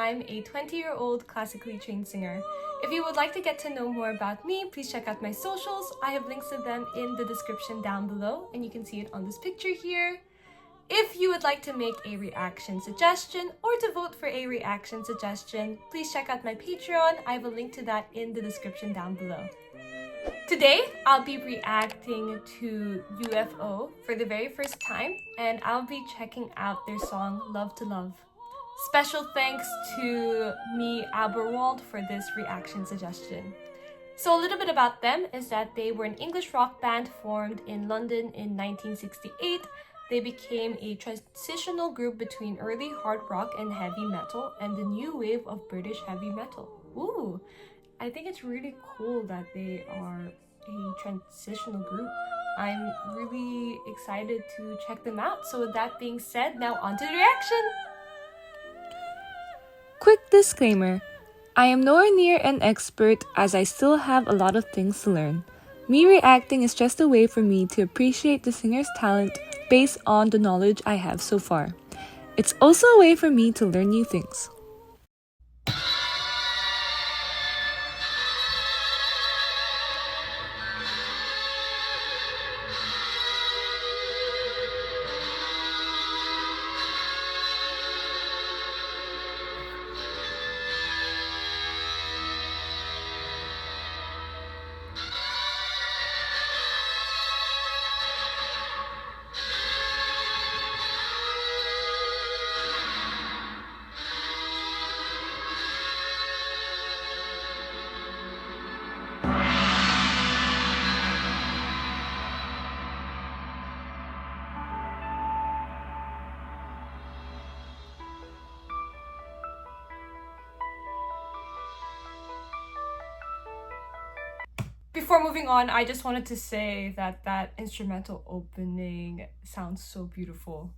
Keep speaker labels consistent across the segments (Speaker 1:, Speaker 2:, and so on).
Speaker 1: I'm a 20-year-old classically trained singer. If you would like to get to know more about me, please check out my socials. I have links to them in the description down below, and you can see it on this picture here. If you would like to make a reaction suggestion or to vote for a reaction suggestion, please check out my Patreon. I have a link to that in the description down below. Today, I'll be reacting to UFO for the very first time, and I'll be checking out their song Love to Love. Special thanks to me, Aberwald, for this reaction suggestion. So a little bit about them is that they were an English rock band formed in London in 1968. They became a transitional group between early hard rock and heavy metal and the new wave of British heavy metal. Ooh, I think it's really cool that they are a transitional group. I'm really excited to check them out. So with that being said, now on to the reaction!
Speaker 2: Quick disclaimer, I am nowhere near an expert as I still have a lot of things to learn. Me reacting is just a way for me to appreciate the singer's talent based on the knowledge I have so far. It's also a way for me to learn new things.
Speaker 1: Before moving on, I just wanted to say that that instrumental opening sounds so beautiful.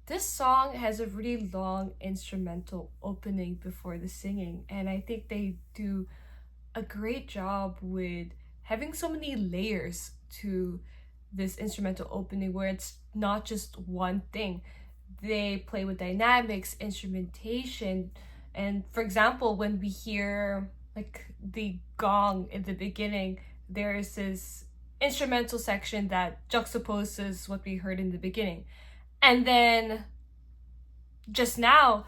Speaker 1: This song has a really long instrumental opening before the singing, and I think they do a great job with having so many layers to this instrumental opening where it's not just one thing. They play with dynamics, instrumentation, and for example, when we hear like the gong in the beginning, there's this instrumental section that juxtaposes what we heard in the beginning. And then just now,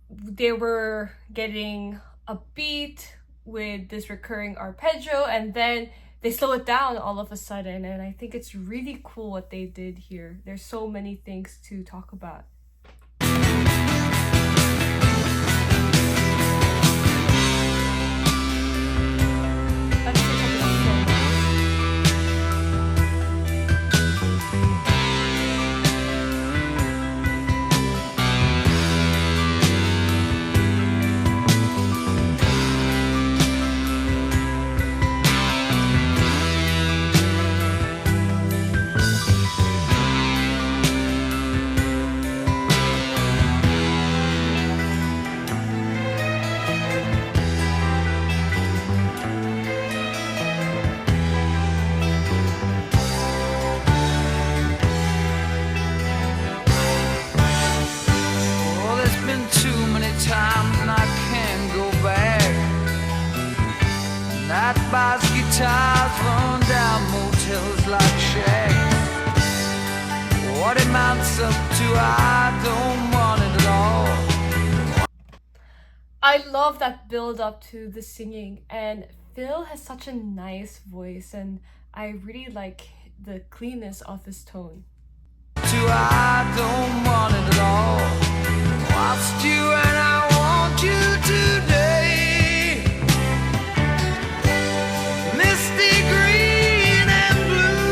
Speaker 1: they were getting a beat with this recurring arpeggio, and then they slow it down all of a sudden. And I think it's really cool what they did here. There's so many things to talk about. Let's take a look.
Speaker 3: that buys guitars, run down motels like shacks. What it amounts up to, I don't want it at all.
Speaker 1: I love that build up to the singing, and Phil has such a nice voice, and I really like the cleanness of his tone.
Speaker 3: I don't want it at all. Lost you and I want you today. Misty green and blue.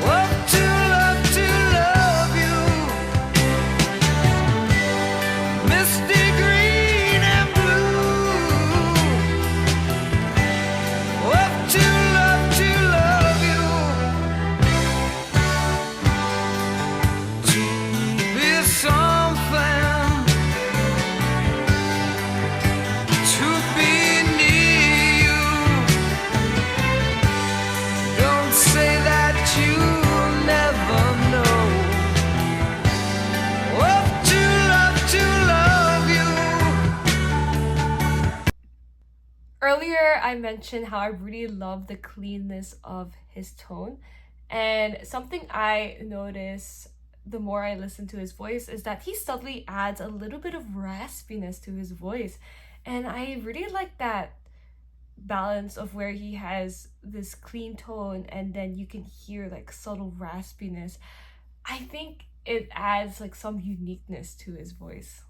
Speaker 3: Love to love you. Misty green and blue. Love to love you.
Speaker 1: Earlier, I mentioned how I really love the cleanness of his tone, and something I notice the more I listen to his voice is that he subtly adds a little bit of raspiness to his voice, and I really like that balance of where he has this clean tone and then you can hear like subtle raspiness. I think it adds like some uniqueness to his voice.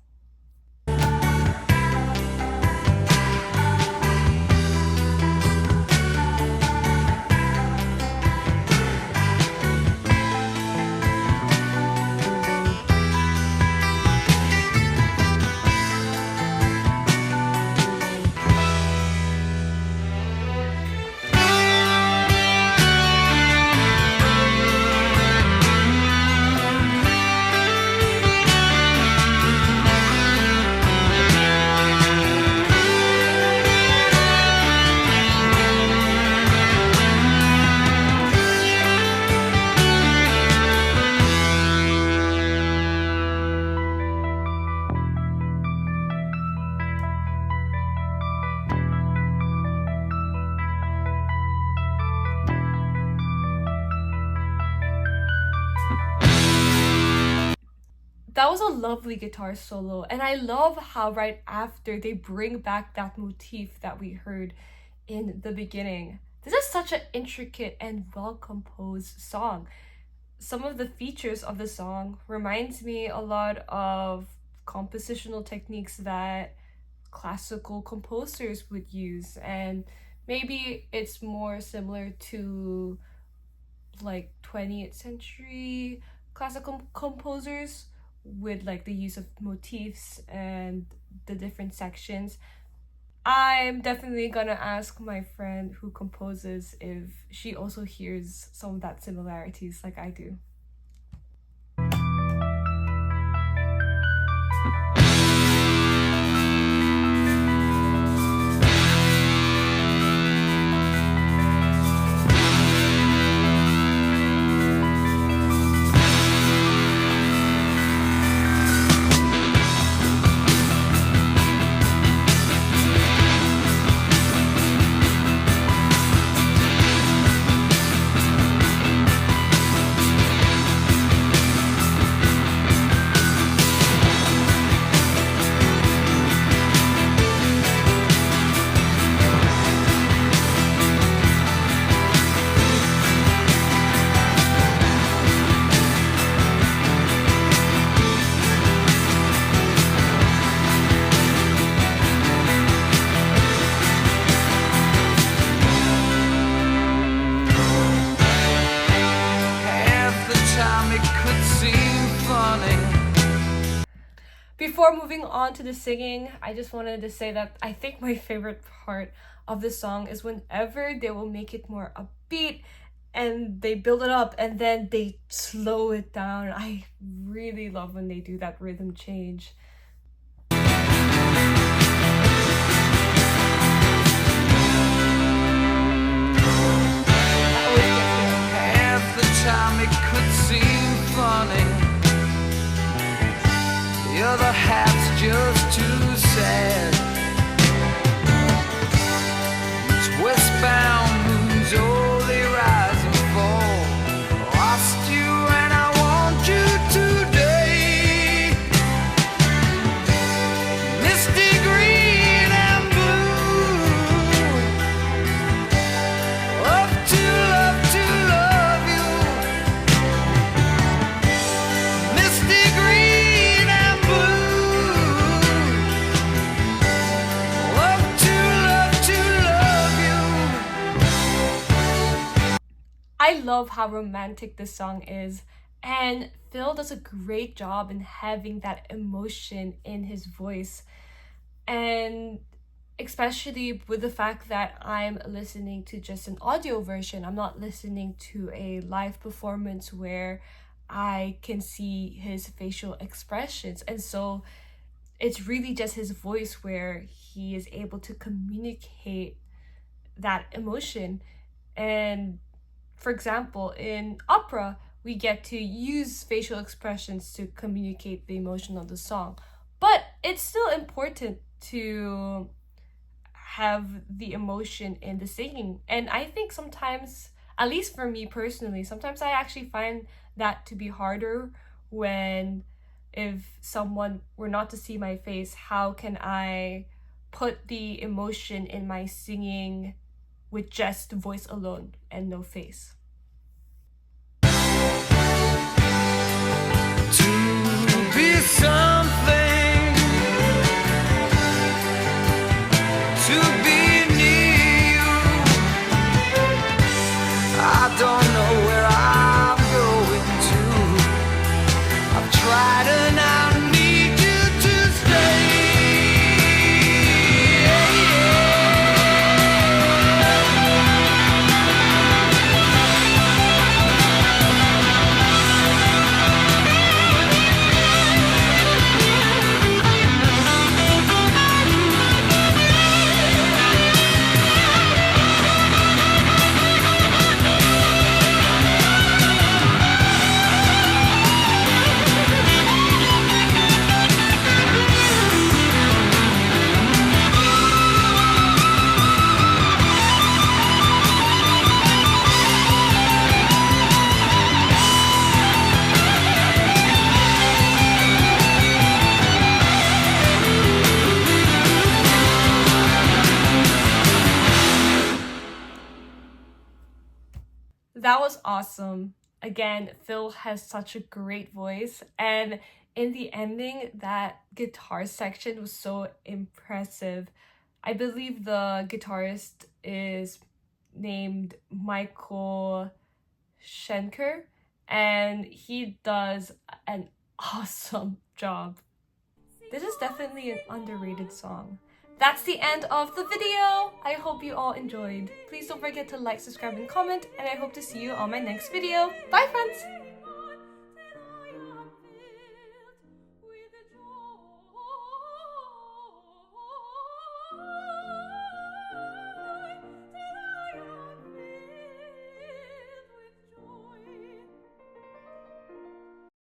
Speaker 1: That was a lovely guitar solo, and I love how right after they bring back that motif that we heard in the beginning. This is such an intricate and well-composed song. Some of the features of the song reminds me a lot of compositional techniques that classical composers would use, and maybe it's more similar to like 20th century classical composers with like the use of motifs and the different sections. I'm definitely gonna ask my friend who composes if she also hears some of that similarities like I do. Before moving on to the singing, I just wanted to say that I think my favorite part of the song is whenever they will make it more upbeat and they build it up and then they slow it down. I really love when they do that rhythm change.
Speaker 3: Half the time it could seem funny, the other half's just too sad.
Speaker 1: I love how romantic this song is, and Phil does a great job in having that emotion in his voice. And especially with the fact that I'm listening to just an audio version, I'm not listening to a live performance where I can see his facial expressions. And so it's really just his voice where he is able to communicate that emotion. And for example, in opera, we get to use facial expressions to communicate the emotion of the song. But it's still important to have the emotion in the singing. And I think sometimes, at least for me personally, sometimes I actually find that to be harder when, if someone were not to see my face, how can I put the emotion in my singing with just voice alone and no face?
Speaker 3: To be something, to be near you. I don't know where I'm going to. I've tried and I need you to stay.
Speaker 1: That was awesome. Again, Phil has such a great voice, and in the ending, that guitar section was so impressive. I believe the guitarist is named Michael Schenker, and he does an awesome job. This is definitely an underrated song. That's the end of the video. I hope you all enjoyed. Please don't forget to like, subscribe, and comment, and I hope to see you on my next video. Bye, friends!